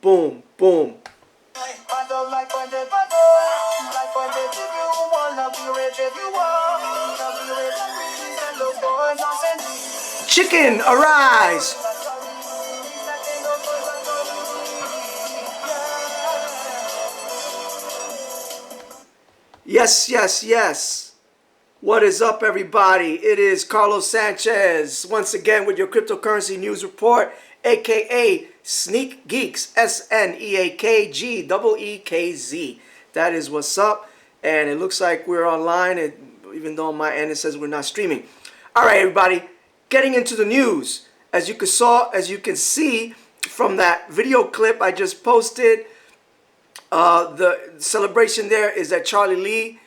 Boom, boom. Chicken, arise! Yes, yes, yes. What is up, everybody? It is Carlos Sanchez once again with your cryptocurrency news report, aka Sneak Geeks, SNEAKGEEKZ. That is what's up, and it looks like we're online, even though on my end it says we're not streaming. All right, everybody, getting into the news. As you can see from that video clip I just posted, the celebration there is that Charlie Lee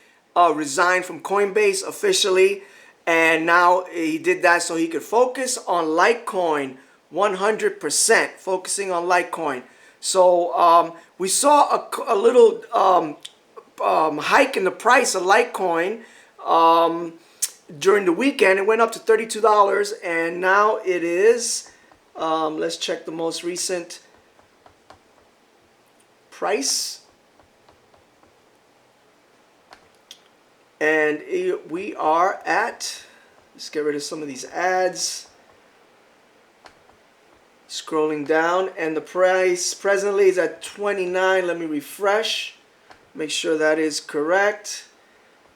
resigned from Coinbase officially, and now he did that so he could focus on Litecoin 100%, focusing on Litecoin. So we saw a little hike in the price of Litecoin during the weekend. It went up to $32, and now it is, let's check the most recent price. And we are at, let's get rid of some of these ads. Scrolling down, and the price presently is at 29. Let me refresh, make sure that is correct.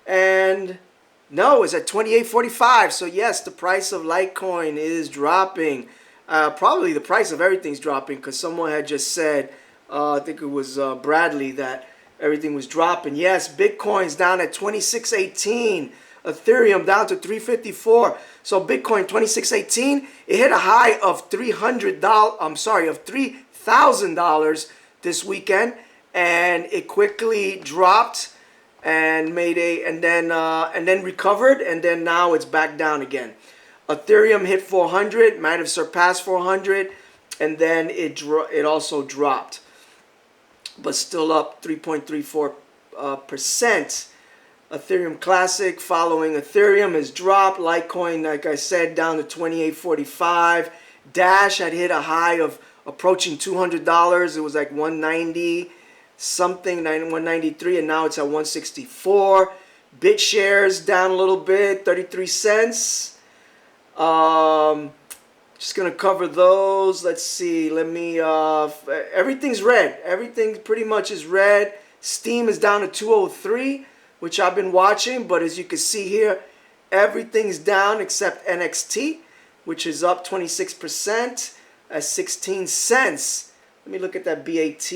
And no, it's at 28.45. So yes, the price of Litecoin is dropping. Probably the price of everything's dropping, because someone had just said, I think it was Bradley, that everything was dropping. Yes, Bitcoin's down at 2618. Ethereum down to 354. So Bitcoin 2618, it hit a high of $3,000 this weekend, and it quickly dropped and then recovered, and then now it's back down again. Ethereum hit 400, might have surpassed 400, and then it also dropped, but still up 3.34%. Ethereum Classic following Ethereum has dropped. Litecoin, like I said, down to 28.45. Dash had hit a high of approaching $200. It was like 190 something, 193, and now it's at 164. BitShares down a little bit, 33 cents. Just gonna cover those. Let's see. Everything's red. Everything pretty much is red. Steem is down to 203, which I've been watching, but as you can see here, everything's down except NXT, which is up 26% at 16 cents. Let me look at that BAT.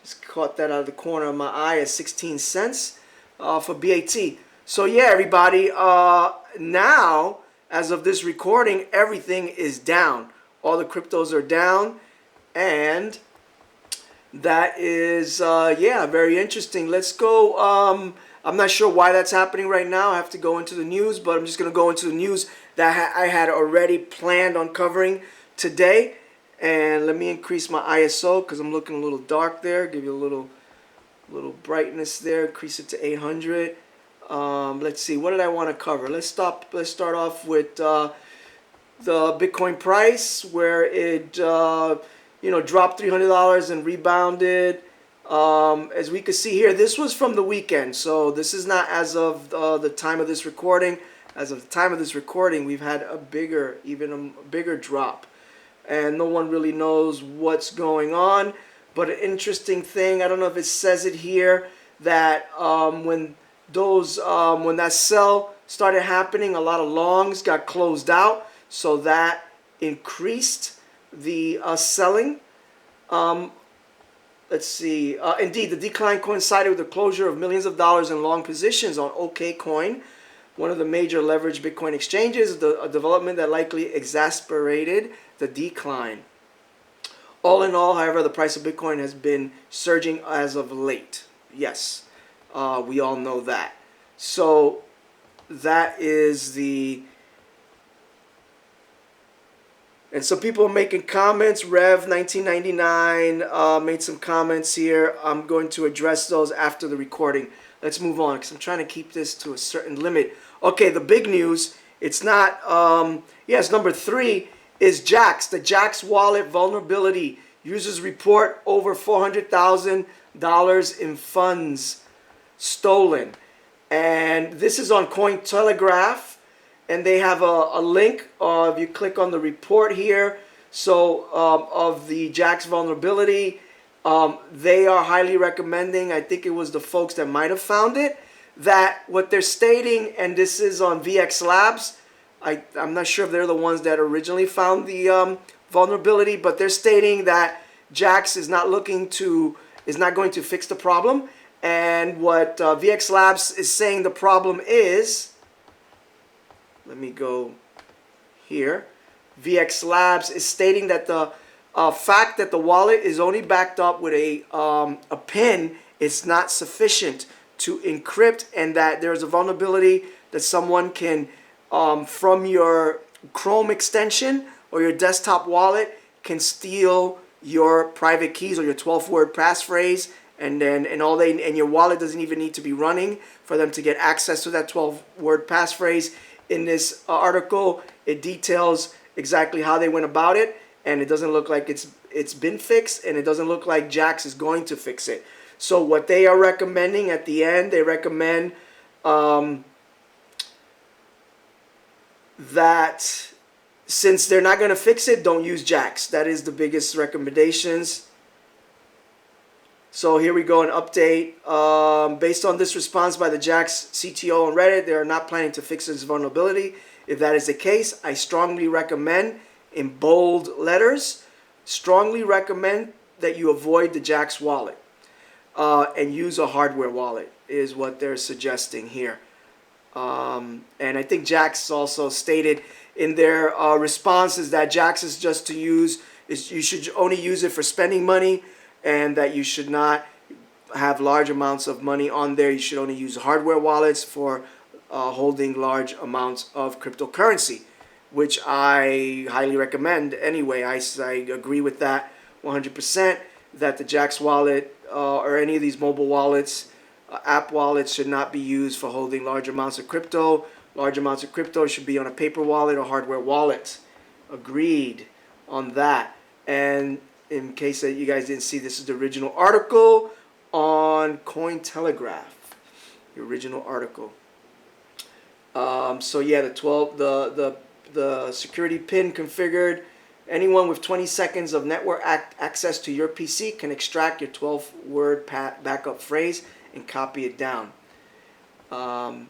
Just caught that out of the corner of my eye at 16 cents for BAT. So yeah, everybody, now, as of this recording, everything is down. All the cryptos are down, and that is, yeah, very interesting. Let's go. I'm not sure why that's happening right now. I have to go into the news, but I'm just going to go into the news that I had already planned on covering today. And let me increase my ISO because I'm looking a little dark there. Give you a little brightness there. Increase it to 800. Let's see. What did I want to cover? Let's start off with the Bitcoin price, where it dropped $300 and rebounded. As we can see here, this was from the weekend, so this is not as of the time of this recording. As of the time of this recording, we've had even a bigger drop, and no one really knows what's going on. But an interesting thing, I don't know if it says it here, that when that sell started happening, a lot of longs got closed out, so that increased the selling. Let's see. Indeed, the decline coincided with the closure of millions of dollars in long positions on OKCoin, one of the major leveraged Bitcoin exchanges, a development that likely exacerbated the decline. All in all, however, the price of Bitcoin has been surging as of late. Yes, we all know that. So that is the... And some people are making comments. Rev1999 made some comments here. I'm going to address those after the recording. Let's move on because I'm trying to keep this to a certain limit. Okay, the big news. It's not. Yes, number 3 is Jaxx. The Jaxx wallet vulnerability Users report over $400,000 in funds stolen. And this is on Cointelegraph, and they have a link. If you click on the report here, so of the Jaxx vulnerability, they are highly recommending, I think it was the folks that might have found it, that what they're stating, and this is on VX Labs, I'm not sure if they're the ones that originally found the vulnerability, but they're stating that Jaxx is not going to fix the problem. And what VX Labs is saying the problem is, let me go here. VX Labs is stating that the fact that the wallet is only backed up with a PIN is not sufficient to encrypt, and that there's a vulnerability that someone can, from your Chrome extension or your desktop wallet, can steal your private keys or your 12-word passphrase, and your wallet doesn't even need to be running for them to get access to that 12-word passphrase. In this article, it details exactly how they went about it, and it doesn't look like it's been fixed, and it doesn't look like Jaxx is going to fix it. So what they are recommending at the end, they recommend that since they're not going to fix it, don't use Jaxx. That is the biggest recommendations. So here we go, an update. Based on this response by the Jaxx CTO on Reddit, they are not planning to fix this vulnerability. If that is the case, I strongly recommend, in bold letters, strongly recommend that you avoid the Jaxx wallet and use a hardware wallet, is what they're suggesting here. And I think Jaxx also stated in their responses that Jaxx is just to use, you should only use it for spending money, and that you should not have large amounts of money on there. You should only use hardware wallets for holding large amounts of cryptocurrency, which I highly recommend anyway. I agree with that 100%, that the Jaxx wallet or any of these mobile wallets, app wallets, should not be used for holding large amounts of crypto. Large amounts of crypto should be on a paper wallet or hardware wallet. Agreed on that. And in case that you guys didn't see, this is the original article on Cointelegraph. The original article. So yeah, the security pin configured. Anyone with 20 seconds of network access to your PC can extract your 12-word backup phrase and copy it down.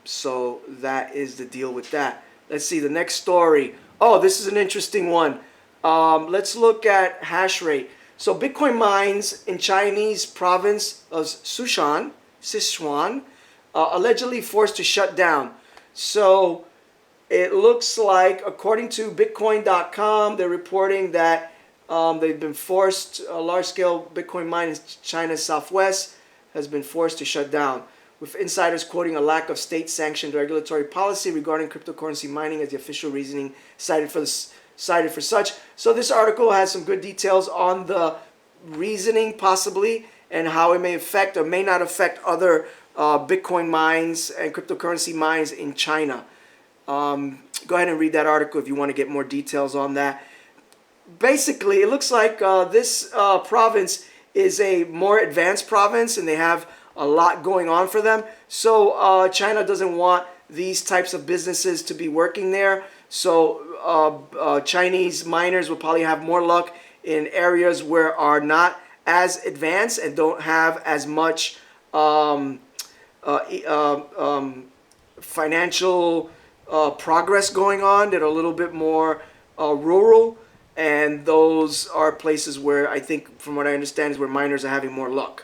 So that is the deal with that. Let's see the next story. Oh, this is an interesting one. Let's look at Hashrate. So Bitcoin mines in Chinese province of Sichuan, allegedly forced to shut down. So it looks like, according to Bitcoin.com, they're reporting that they've been forced, a large-scale Bitcoin mine in China's southwest has been forced to shut down, with insiders quoting a lack of state-sanctioned regulatory policy regarding cryptocurrency mining as the official reasoning cited for such. So this article has some good details on the reasoning, possibly, and how it may affect or may not affect other Bitcoin mines and cryptocurrency mines in China. Go ahead and read that article if you want to get more details on that. Basically, it looks like this province is a more advanced province, and they have a lot going on for them. So China doesn't want these types of businesses to be working there. So Chinese miners will probably have more luck in areas where are not as advanced and don't have as much financial progress going on, that are a little bit more rural. And those are places where, I think, from what I understand, is where miners are having more luck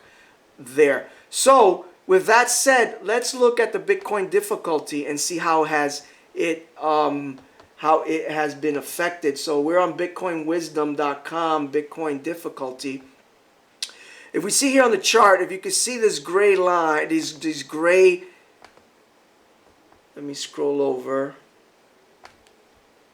there. So with that said, let's look at the Bitcoin difficulty and see how it has been affected. So we're on bitcoinwisdom.com, Bitcoin difficulty. If we see here on the chart, if you can see this gray line, these gray, let me scroll over.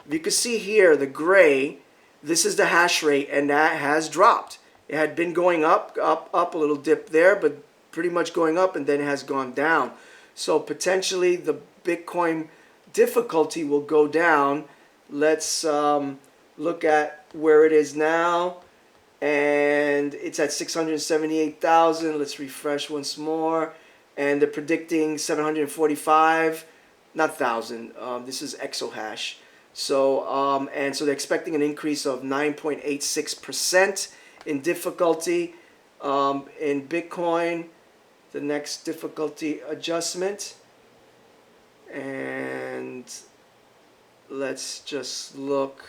If you can see here, the gray, this is the hash rate, and that has dropped. It had been going up, a little dip there, but pretty much going up, and then it has gone down. So potentially the Bitcoin difficulty will go down. Let's look at where it is now. and it's at 678,000. Let's refresh once more, and they're predicting 745, not thousand. This is exahash. So and so they're expecting an increase of 9.86% in difficulty in Bitcoin. The next difficulty adjustment, and let's just look.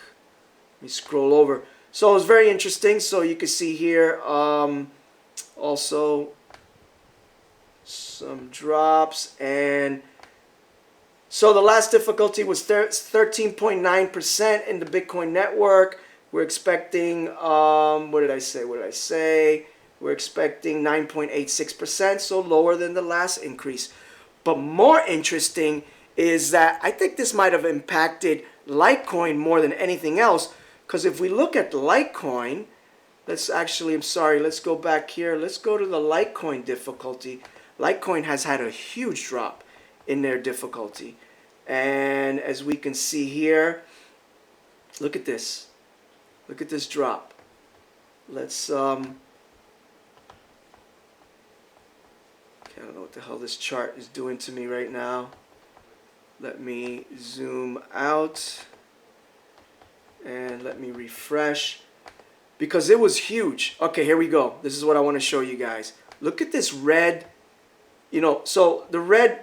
Let me scroll over. So it's very interesting. So you can see here also some drops, and so the last difficulty was 13.9% in the Bitcoin network. We're expecting what did I say? We're expecting 9.86%, so lower than the last increase. But more interesting is that I think this might have impacted Litecoin more than anything else, because if we look at Litecoin, let's go back here. Let's go to the Litecoin difficulty. Litecoin has had a huge drop in their difficulty. And as we can see here, look at this. Look at this drop. Let's I don't know what the hell this chart is doing to me right now. Let me zoom out and let me refresh, because it was huge. Okay, here we go. This is what I want to show you guys. Look at this red, so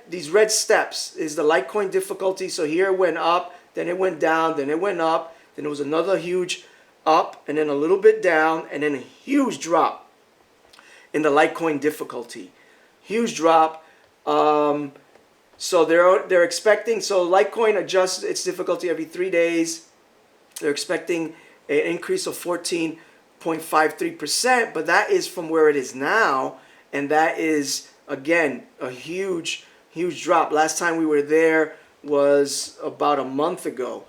these red steps is the Litecoin difficulty. So here it went up, then it went down, then it went up, then it was another huge up, and then a little bit down, and then a huge drop in the Litecoin difficulty. Huge drop. So they're expecting, so Litecoin adjusts its difficulty every 3 days. They're expecting an increase of 14.53%, but that is from where it is now, and that is again a huge drop. Last time we were there was about a month ago,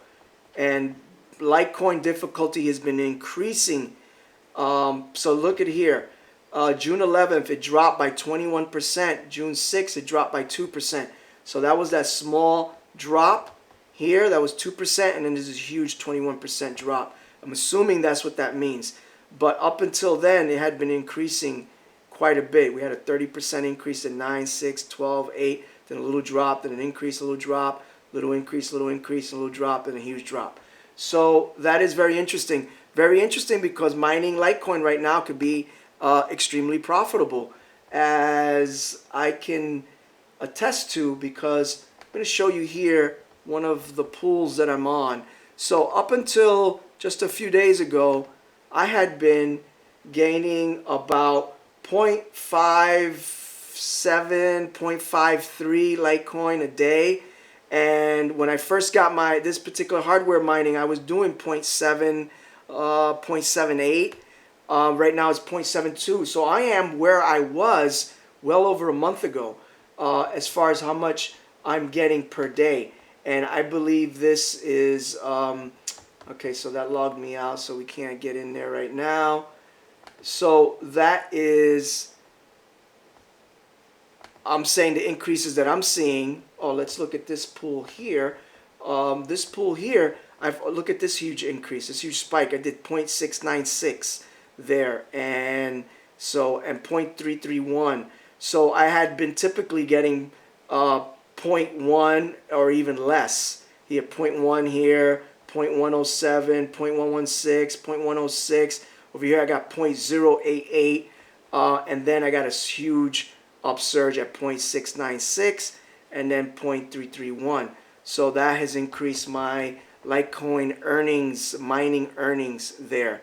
and Litecoin difficulty has been increasing. So look at here. June 11th, it dropped by 21%. June 6th, it dropped by 2%. So that was that small drop here. That was 2%, and then there's this huge 21% drop. I'm assuming that's what that means. But up until then, it had been increasing quite a bit. We had a 30% increase at 9, 6, 12, 8, then a little drop, then an increase, a little drop, little increase, little increase, a little drop, and a huge drop. So that is very interesting. Very interesting, because mining Litecoin right now could be extremely profitable, as I can attest to, because I'm going to show you here one of the pools that I'm on. So up until just a few days ago, I had been gaining about 0.57, 0.53 Litecoin a day. And when I first got this particular hardware mining, I was doing 0.7, 0.78. Right now it's 0.72. So I am where I was well over a month ago as far as how much I'm getting per day. And I believe this is, okay, so that logged me out, so we can't get in there right now. So that is, I'm saying the increases that I'm seeing. Oh, let's look at this pool here. This pool here, look at this huge increase, this huge spike. I did 0.696 there, and 0.331. So I had been typically getting 0.1 or even less. Here, 0.1 here, 0.107, 0.116, 0.106. Over here I got 0.088, and then I got a huge upsurge at 0.696, and then 0.331. So that has increased my Litecoin earnings, mining earnings there.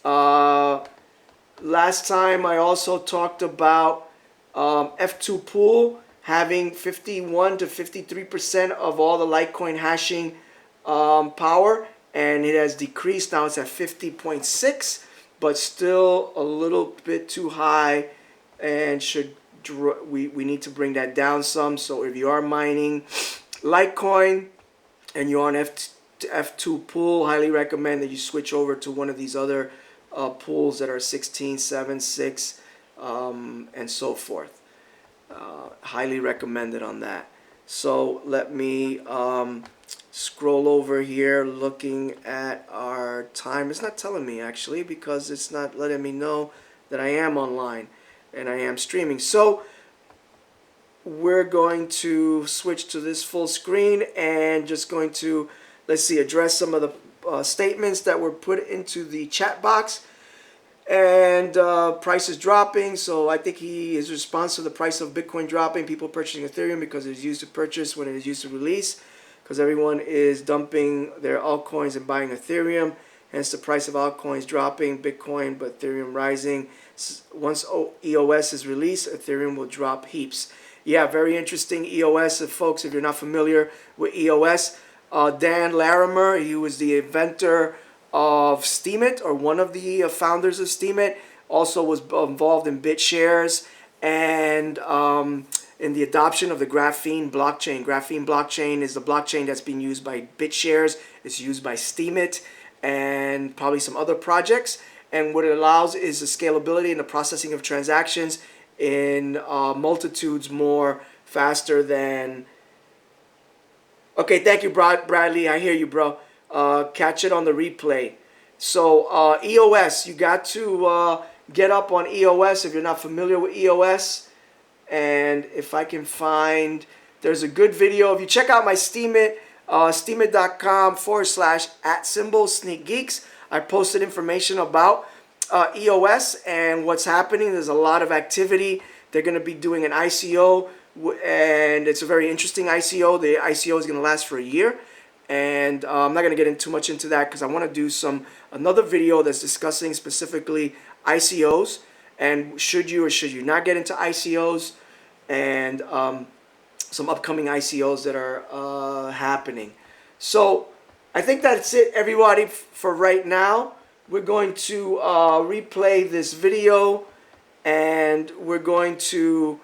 Last time I also talked about F2 pool having 51 to 53% of all the Litecoin hashing power, and it has decreased. Now it's at 50.6, but still a little bit too high, and we need to bring that down some. So if you are mining Litecoin and you're on F2 pool, highly recommend that you switch over to one of these other pools that are 16, 7, 6, and so forth. Highly recommended on that. So let me scroll over here looking at our time. It's not telling me actually because it's not letting me know that I am online and I am streaming. So we're going to switch to this full screen and just going to, let's see, address some of the statements that were put into the chat box. And price is dropping, so I think he is response to the price of Bitcoin dropping, people purchasing Ethereum because it is used to purchase when it is used to release, because everyone is dumping their altcoins and buying Ethereum, hence the price of altcoins dropping, Bitcoin, but Ethereum rising. Once EOS is released, Ethereum will drop heaps. Yeah, very interesting. EOS, folks, if you're not familiar with EOS, Dan Larimer, he was the inventor of Steemit, or one of the founders of Steemit, also was involved in BitShares and in the adoption of the Graphene blockchain. Graphene blockchain is the blockchain that's being used by BitShares. It's used by Steemit and probably some other projects. And what it allows is the scalability and the processing of transactions in multitudes more faster than... Okay, thank you, Bradley. I hear you, bro. Catch it on the replay. So EOS, you got to get up on EOS if you're not familiar with EOS. And if I can find, there's a good video. If you check out my Steemit, steemit.com/@sneakgeeks, I posted information about EOS and what's happening. There's a lot of activity. They're going to be doing an ICO, and it's a very interesting ICO. The ICO is going to last for a year. And I'm not going to get too much into that because I want to do another video that's discussing specifically ICOs and should you or should you not get into ICOs, and some upcoming ICOs that are happening. So I think that's it, everybody, for right now. We're going to replay this video, and we're going to,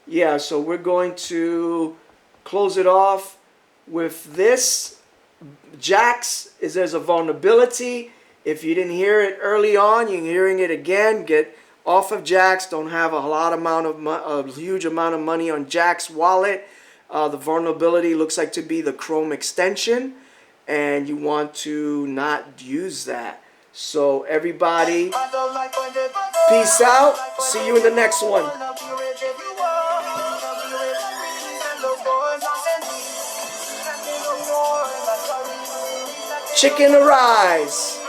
yeah, so we're going to close it off with this. Jaxx, there's a vulnerability. If you didn't hear it early on, you're hearing it again. Get off of Jaxx. Don't have a huge amount of money on Jaxx wallet. The vulnerability looks like to be the Chrome extension, and you want to not use that. So everybody, peace out. See you in the next one. Chicken arise.